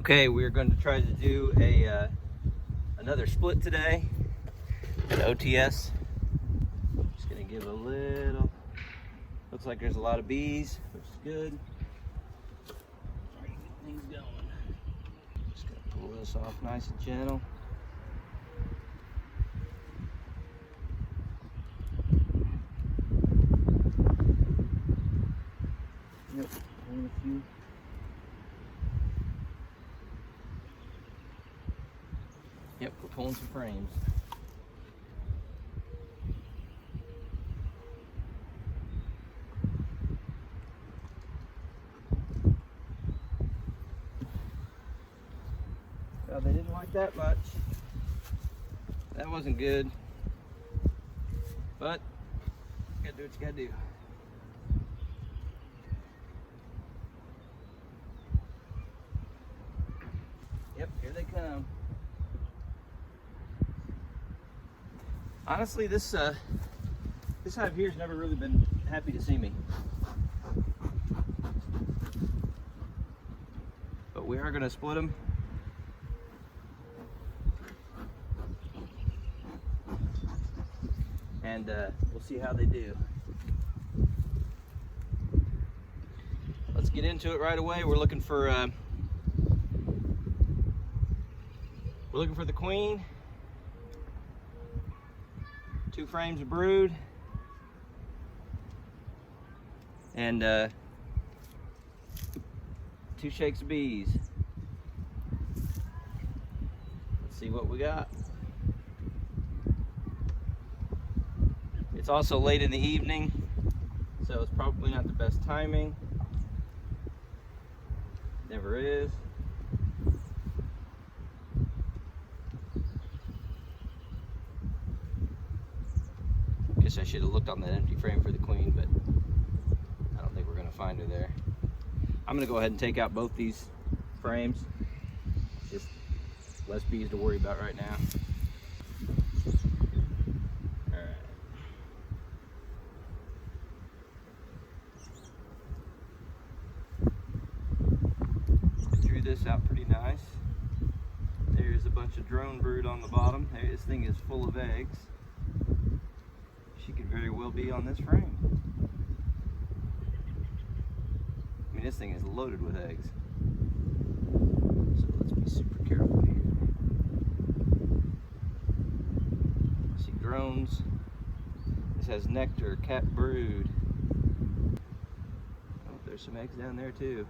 Okay, we're going to try to do another split today, an OTS. Just going to give a little, looks like there's a lot of bees, which is good. Try to get things going. Just going to pull this off nice and gentle. Yep, only a few. Yep, we're pulling some frames. Well, they didn't like that much. That wasn't good. But you gotta do what you gotta do. Yep, here they come. Honestly, this hive here has never really been happy to see me. But we are going to split them. And we'll see how they do. Let's get into it right away. We're looking for the queen. 2 frames of brood, and 2 shakes of bees. Let's see what we got. It's also late in the evening, so it's probably not the best timing. Never is. Guess I should have looked on that empty frame for the queen, but I don't think we're going to find her there. I'm going to go ahead and take out both these frames. Just less bees to worry about right now. Alright. I drew this out pretty nice. There's a bunch of drone brood on the bottom. This thing is full of eggs. She could very well be on this frame. I mean, this thing is loaded with eggs. So let's be super careful here. See drones. This has nectar, cat brood. Oh, there's some eggs down there too.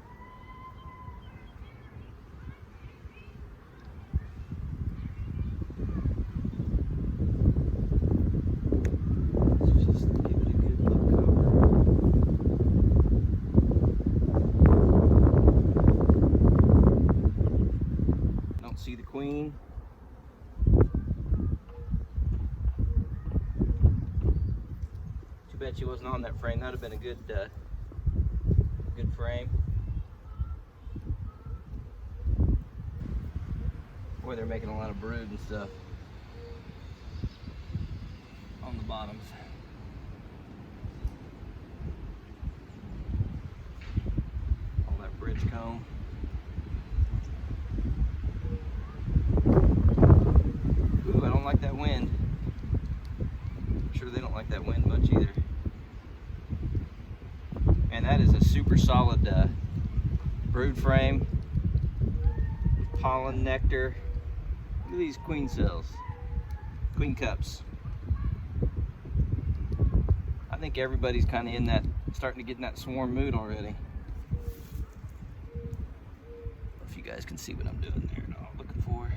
See the queen. Too bad she wasn't on that frame. That would have been a good frame. Boy, they're making a lot of brood and stuff on the bottoms. All that bridge comb. I don't like that wind. I'm sure they don't like that wind much either. And that is a super solid brood frame. Pollen, nectar. Look at these queen cells. Queen cups. I think everybody's kind of in that, starting to get in that swarm mood already. If you guys can see what I'm doing there, no, I'm looking for.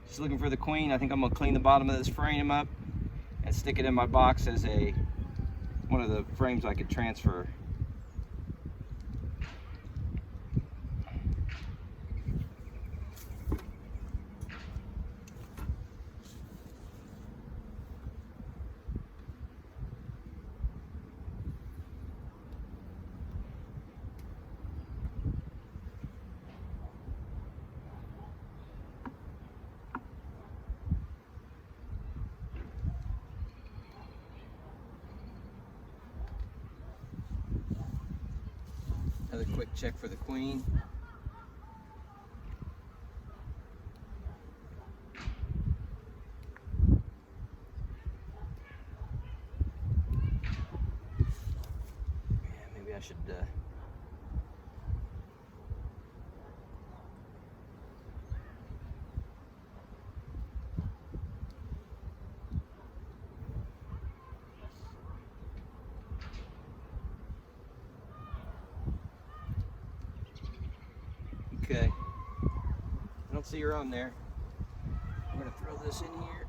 Just looking for the queen. I think I'm gonna clean the bottom of this frame up and stick it in my box as one of the frames I could transfer. Another quick check for the queen. Okay. I don't see her on there. I'm gonna throw this in here.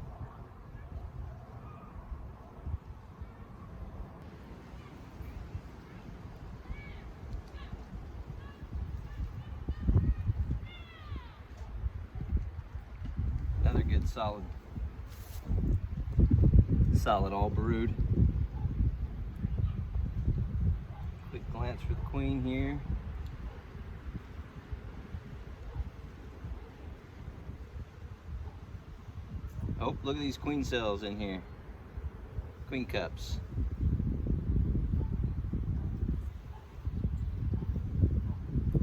Another good solid all brood. Quick glance for the queen here. Oh, look at these queen cells in here. Queen cups.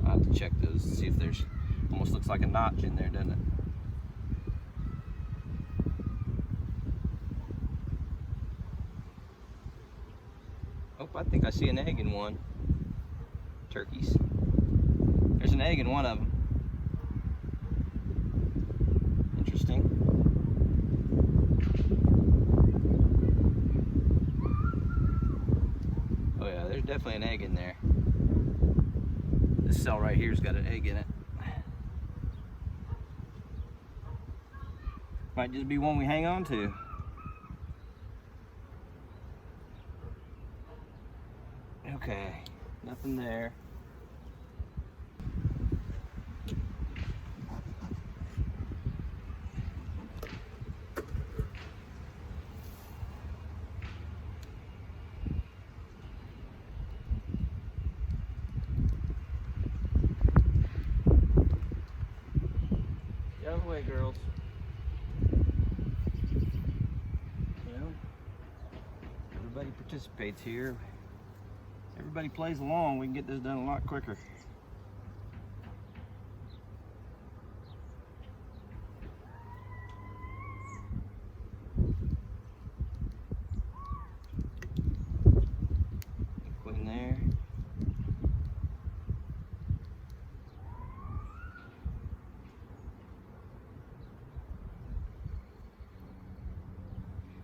I'll have to check those, see if there's, almost looks like a notch in there, doesn't it? Oh, I think I see an egg in one. Turkeys. There's an egg in one of them. Interesting. Oh yeah, there's definitely an egg in there. This cell right here's got an egg in it. Might just be one we hang on to. Okay, nothing there. Get out of the way, girls. You know, everybody participates here. Everybody plays along, we can get this done a lot quicker. Queen there.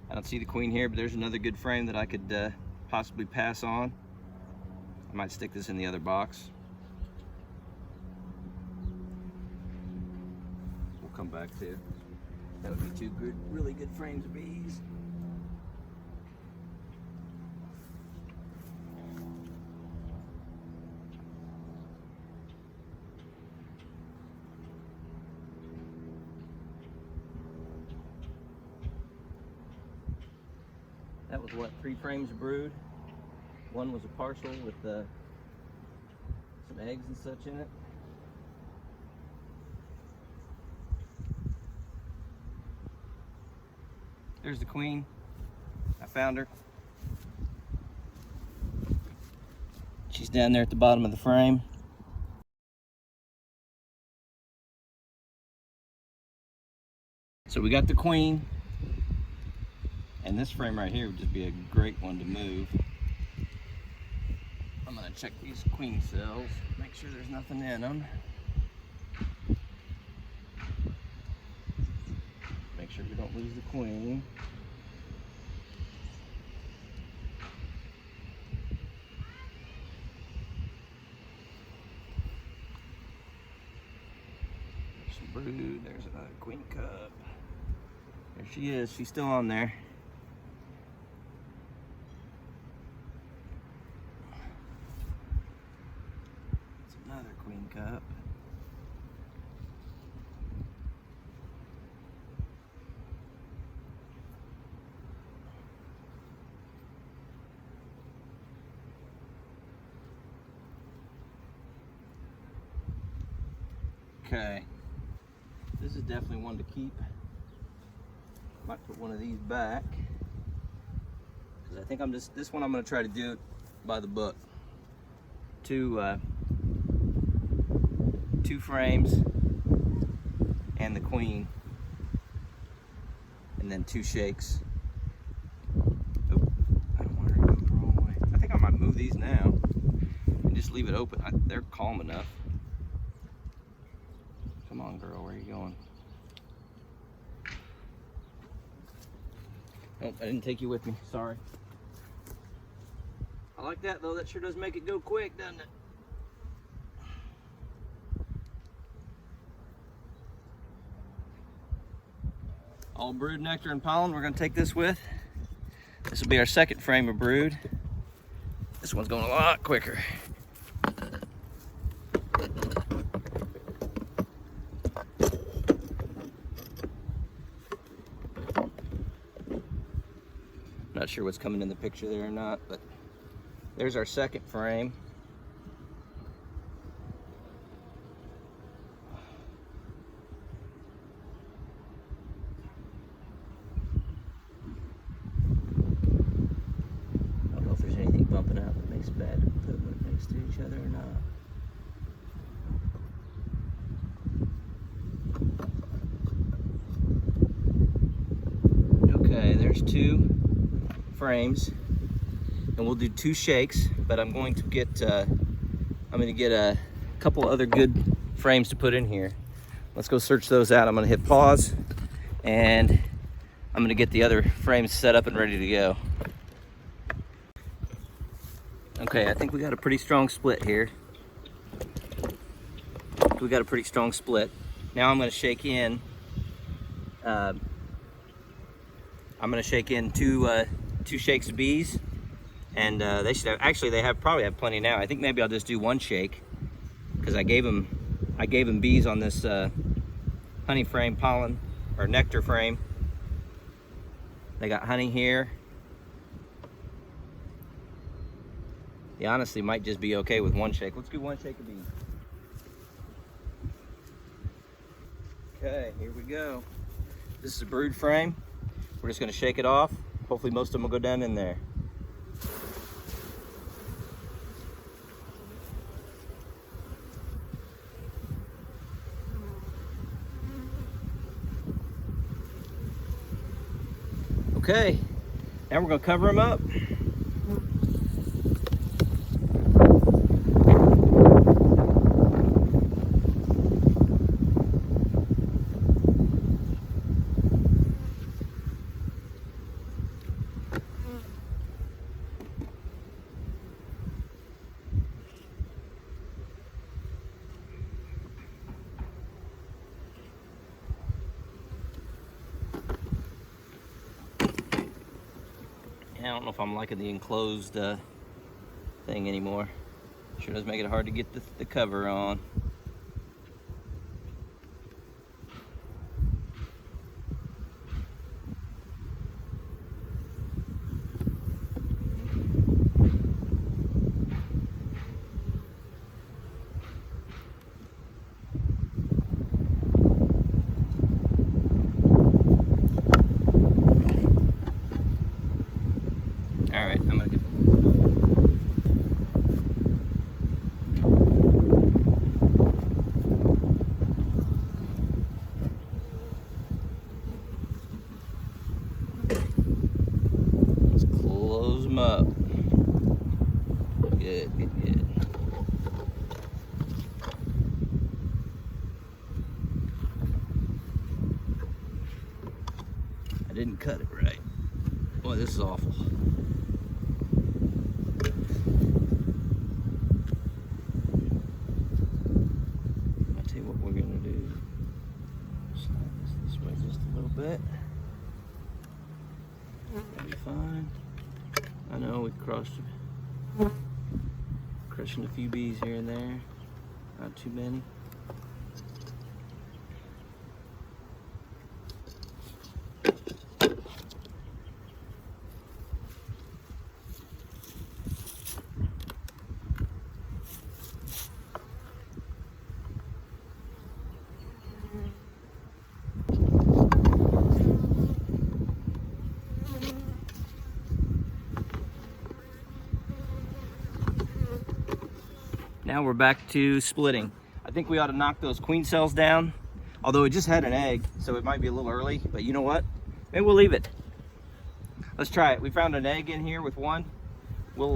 I don't see the queen here, but there's another good frame that I could possibly pass on. I might stick this in the other box. We'll come back to. That would be two good, really good frames of bees. That was what, 3 frames of brood? One was a parcel with some eggs and such in it. There's the queen. I found her. She's down there at the bottom of the frame. So we got the queen. And this frame right here would just be a great one to move. I'm gonna check these queen cells, make sure there's nothing in them. Make sure we don't lose the queen. There's some brood, there's another queen cup. There she is, she's still on there. Another queen cup. Okay, this is definitely one to keep. Might put one of these back because I think this one I'm going to try to do it by the book. Two frames and the queen, and then 2 shakes. Oh, I don't want her to go the wrong way. I think I might move these now and just leave it open. They're calm enough. Come on, girl, where are you going? Oh, I didn't take you with me, sorry. I like that though, that sure does make it go quick, doesn't it? All brood nectar and pollen we're gonna take this with. This will be our second frame of brood. This one's going a lot quicker. Not sure what's coming in the picture there or not, but there's our second frame. I don't know if there's anything bumping out that makes bad to put them next to each other or not. Okay, there's two frames, and we'll do 2 shakes, but I'm going to get a couple other good frames to put in here. Let's go search those out. I'm gonna hit pause, and I'm gonna get the other frames set up and ready to go. Okay, I think we got a pretty strong split here. Now I'm gonna shake in two shakes of bees, and they should have, actually they probably have plenty now. I think maybe I'll just do 1 shake, because I gave them bees on this honey frame, pollen or nectar frame. They got honey here. They honestly might just be okay with 1 shake. Let's do 1 shake of bees. Okay, here we go. This is a brood frame. We're just gonna shake it off. Hopefully most of them will go down in there. Okay, now we're gonna cover them up. I don't know if I'm liking the enclosed thing anymore. Sure does make it hard to get the cover on. Alright, I'm gonna get let's close them up. Good. I didn't cut it right. Boy, this is awful. Bit. That'll be fine. I know we crushing a few bees here and there, not too many. Now we're back to splitting. I think we ought to knock those queen cells down, although it just had an egg, so it might be a little early, but you know what? Maybe we'll leave it. Let's try it. We found an egg in here with one. We'll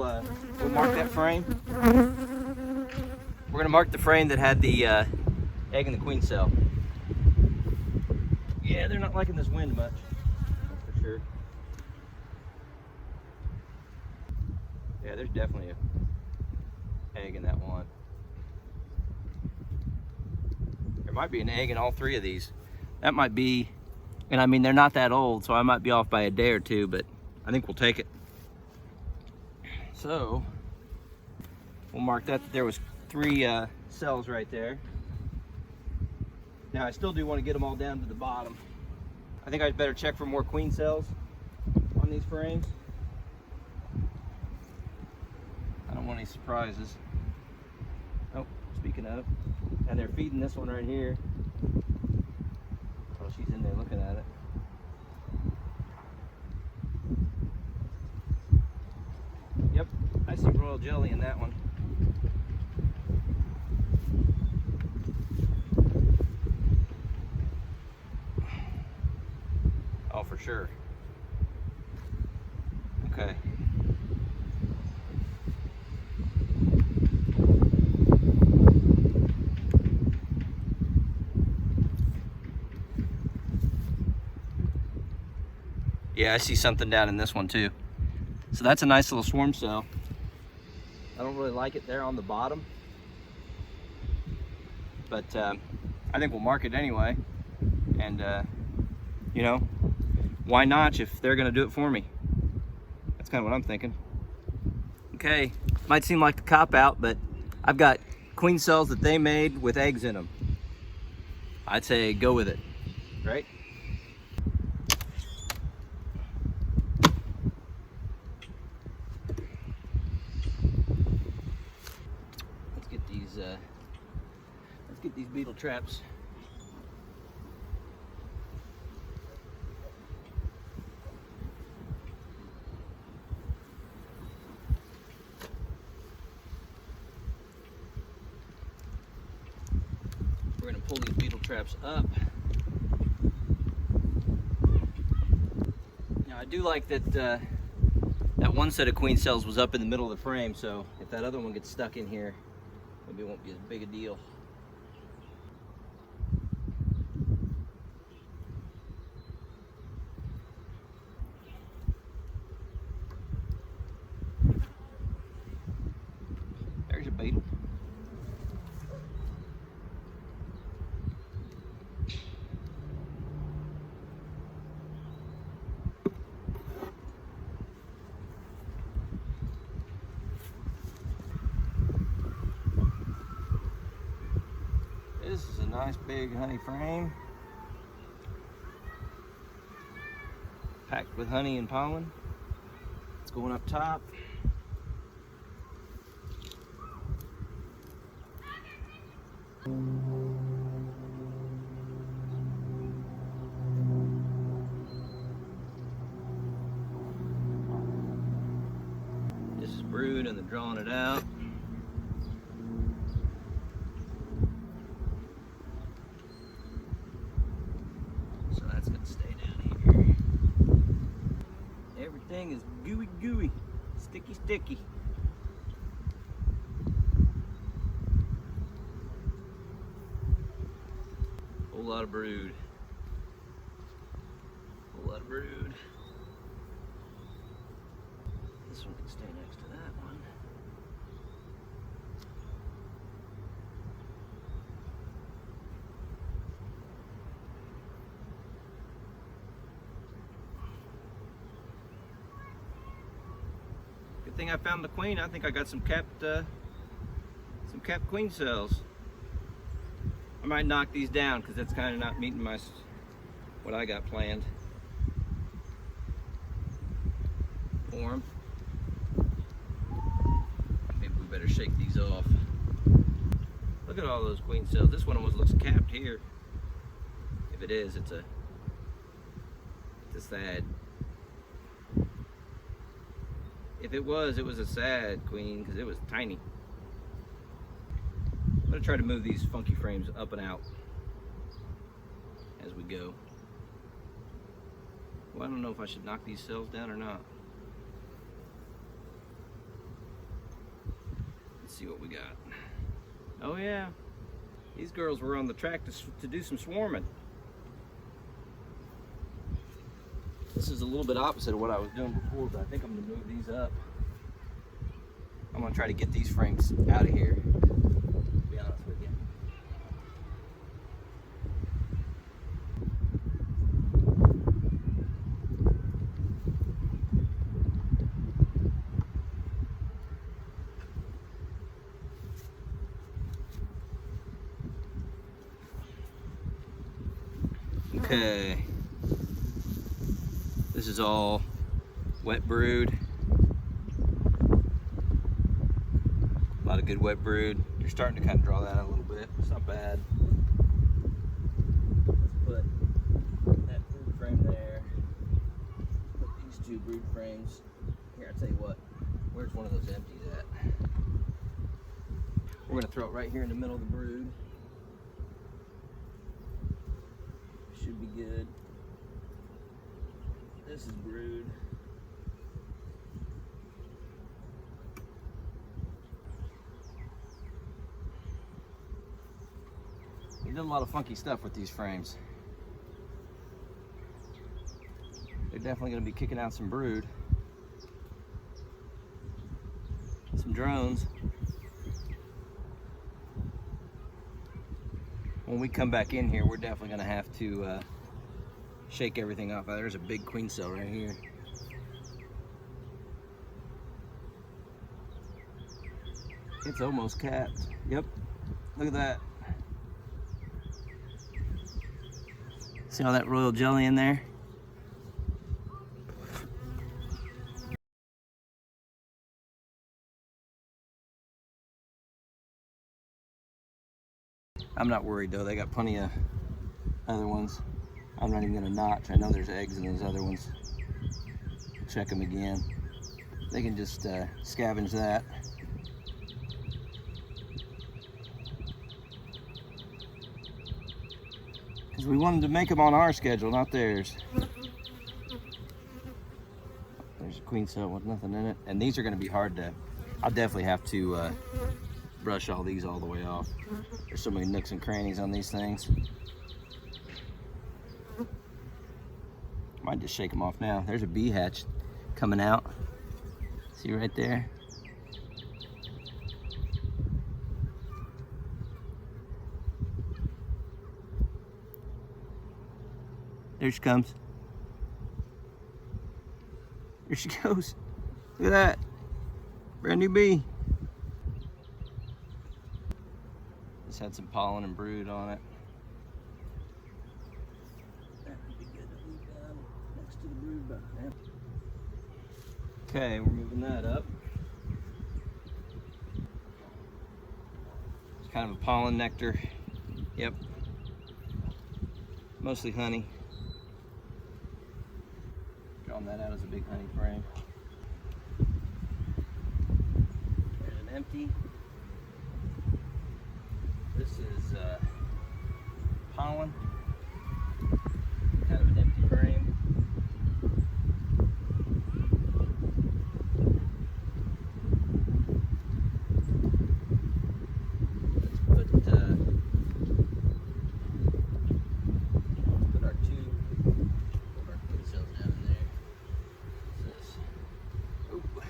mark that frame. We're gonna mark the frame that had the egg in the queen cell. Yeah, they're not liking this wind much, that's for sure. Yeah, there's definitely an egg in that one. There might be an egg in all 3 of these. That might be And I mean, they're not that old, so I might be off by a day or two, but I think we'll take it. So we'll mark that there was 3 cells right there. Now I still do want to get them all down to the bottom. I think I'd better check for more queen cells on these frames. I don't want any surprises. Oh, speaking of, and they're feeding this one right here. Oh, she's in there looking at it. Yep, I see royal jelly in that one. Oh, for sure. Okay. Yeah, I see something down in this one too. So that's a nice little swarm cell. I don't really like it there on the bottom, but I think we'll mark it anyway. And you know, why not if they're gonna do it for me? That's kind of what I'm thinking. Okay, might seem like the cop out, but I've got queen cells that they made with eggs in them. I'd say go with it, right? Let's get these beetle traps. We're going to pull these beetle traps up. Now I do like that that one set of queen cells was up in the middle of the frame, so if that other one gets stuck in here, maybe it won't be as big a deal. There's a beetle. This is a nice big honey frame, packed with honey and pollen. It's going up top. This is brood and they're drawing it out. So that's gonna stay down here. Everything is gooey gooey, sticky sticky. Whole lot of brood. Whole lot of brood. This one can stay next to that one. Good thing I found the queen. I think I got some capped queen cells. I might knock these down because that's kind of not meeting what I got planned for them. Maybe we better shake these off. Look at all those queen cells. This one almost looks capped here. If it is, it's a sad. If it was a sad queen because it was tiny. I'm going to try to move these funky frames up and out as we go. Well, I don't know if I should knock these cells down or not. Let's see what we got. Oh yeah, these girls were on the track to do some swarming. This is a little bit opposite of what I was doing before, but I think I'm going to move these up. I'm going to try to get these frames out of here. Honest with you. Okay. This is all wet brood. A lot of good wet brood. You're starting to kind of draw that out a little bit. It's not bad. Let's put that brood frame there. Put these two brood frames. Here, I'll tell you what. Where's one of those empties at? We're going to throw it right here in the middle of the brood. Should be good. This is brood. He did a lot of funky stuff with these frames. They're definitely going to be kicking out some brood. Some drones. When we come back in here, we're definitely going to have to shake everything off. There's a big queen cell right here. It's almost capped. Yep, look at that. See all that royal jelly in there? I'm not worried though, they got plenty of other ones. I'm not even gonna notch. I know there's eggs in those other ones. Check them again. They can just scavenge that. Because we wanted to make them on our schedule, not theirs. There's a queen cell with nothing in it. And these are gonna be hard to, I'll definitely have to brush all these all the way off. There's so many nooks and crannies on these things. Might just shake them off now. There's a bee hatch coming out. See right there? There she comes. There she goes. Look at that. Brand new bee. Just had some pollen and brood on it. That would be good to leave down next to the brood box. Okay, we're moving that up. It's kind of a pollen nectar. Yep. Mostly honey. Drawing that out as a big honey frame. There's an empty. This is pollen. Kind of an empty frame. Let's put our queen cells down in there. What's this? Oop.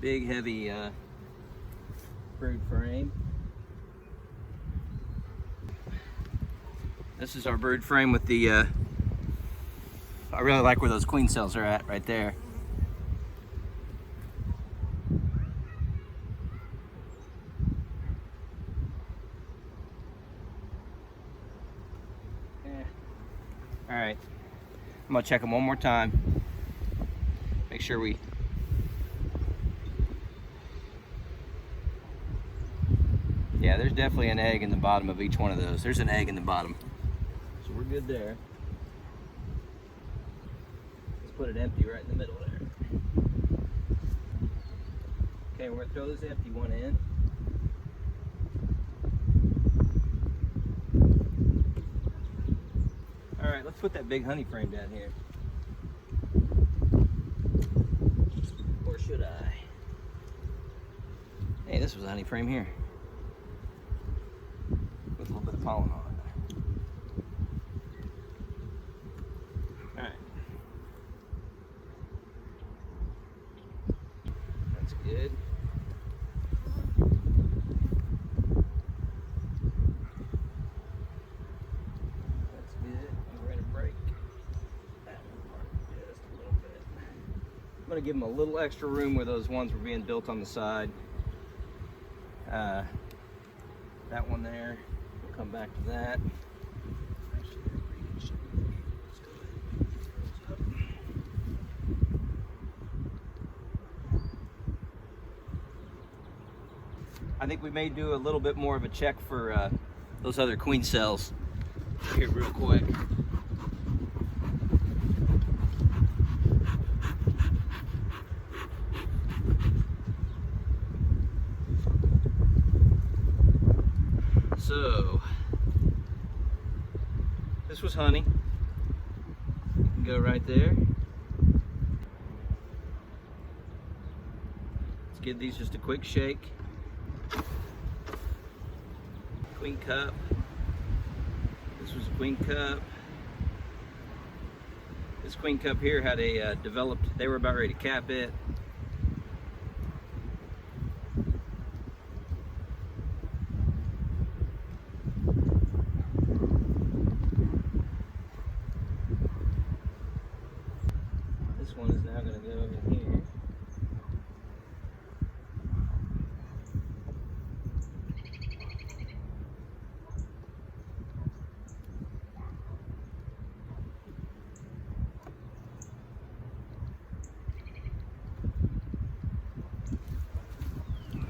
Big heavy brood frame. This is our brood frame with the, I really like where those queen cells are at right there. All right, I'm gonna check them one more time. Make sure we, yeah, there's definitely an egg in the bottom of each one of those. There's an egg in the bottom. So we're good there. Let's put it empty right in the middle there. Okay, we're gonna throw this empty one in. All right, let's put that big honey frame down here. Or should I? Hey, this was a honey frame here. With a little bit of pollen on it. All right. That's good. That's good. And we're gonna break that one apart just a little bit. I'm gonna give them a little extra room where those ones were being built on the side. That one there. Come back to that. Actually, I think we may do a little bit more of a check for those other queen cells here real quick. So, this was honey. You can go right there. Let's give these just a quick shake. Queen cup. This was a queen cup. This queen cup here had a developed, they were about ready to cap it. This one is now going to go in here.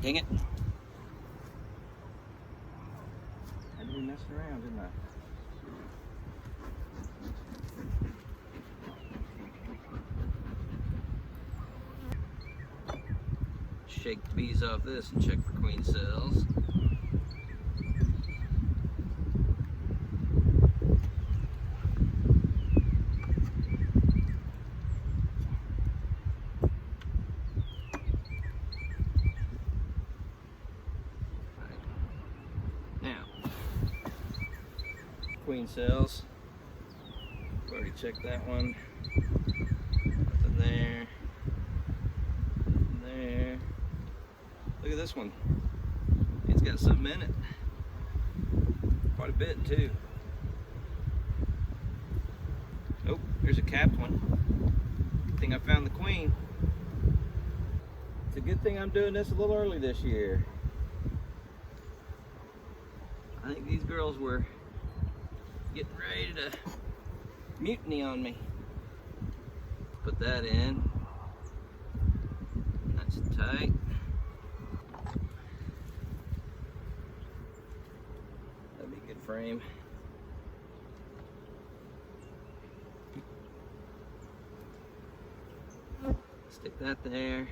Dang it. I didn't mess around, didn't I? Shake the bees off this and check for queen cells. Now, queen cells. Already checked that one. Nothing there. Nothing there. Look at this one. It's got something in it. Quite a bit too. Oh, there's a capped one. Good thing I found the queen. It's a good thing I'm doing this a little early this year. I think these girls were getting ready to mutiny on me. Put that in. Nice and tight. That'd be a good frame. Stick that there.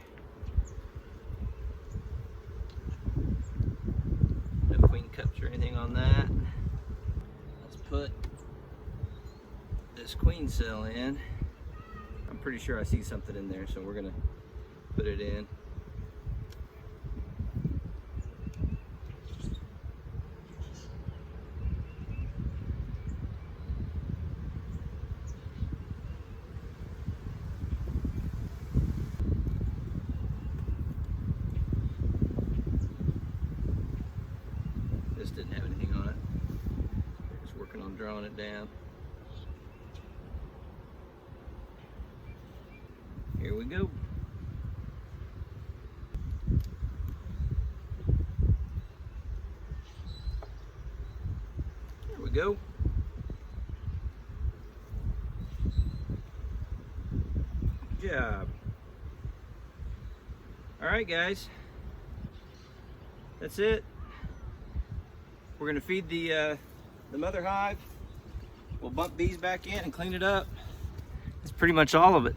No queen cups or anything on that. Let's put this queen cell in. I'm pretty sure I see something in there, so we're gonna put it in. This didn't have anything on it. Just working on drawing it down. Here we go. Here we go. Good job. All right, guys. That's it. We're gonna feed the mother hive. We'll bump bees back in and clean it up. That's pretty much all of it.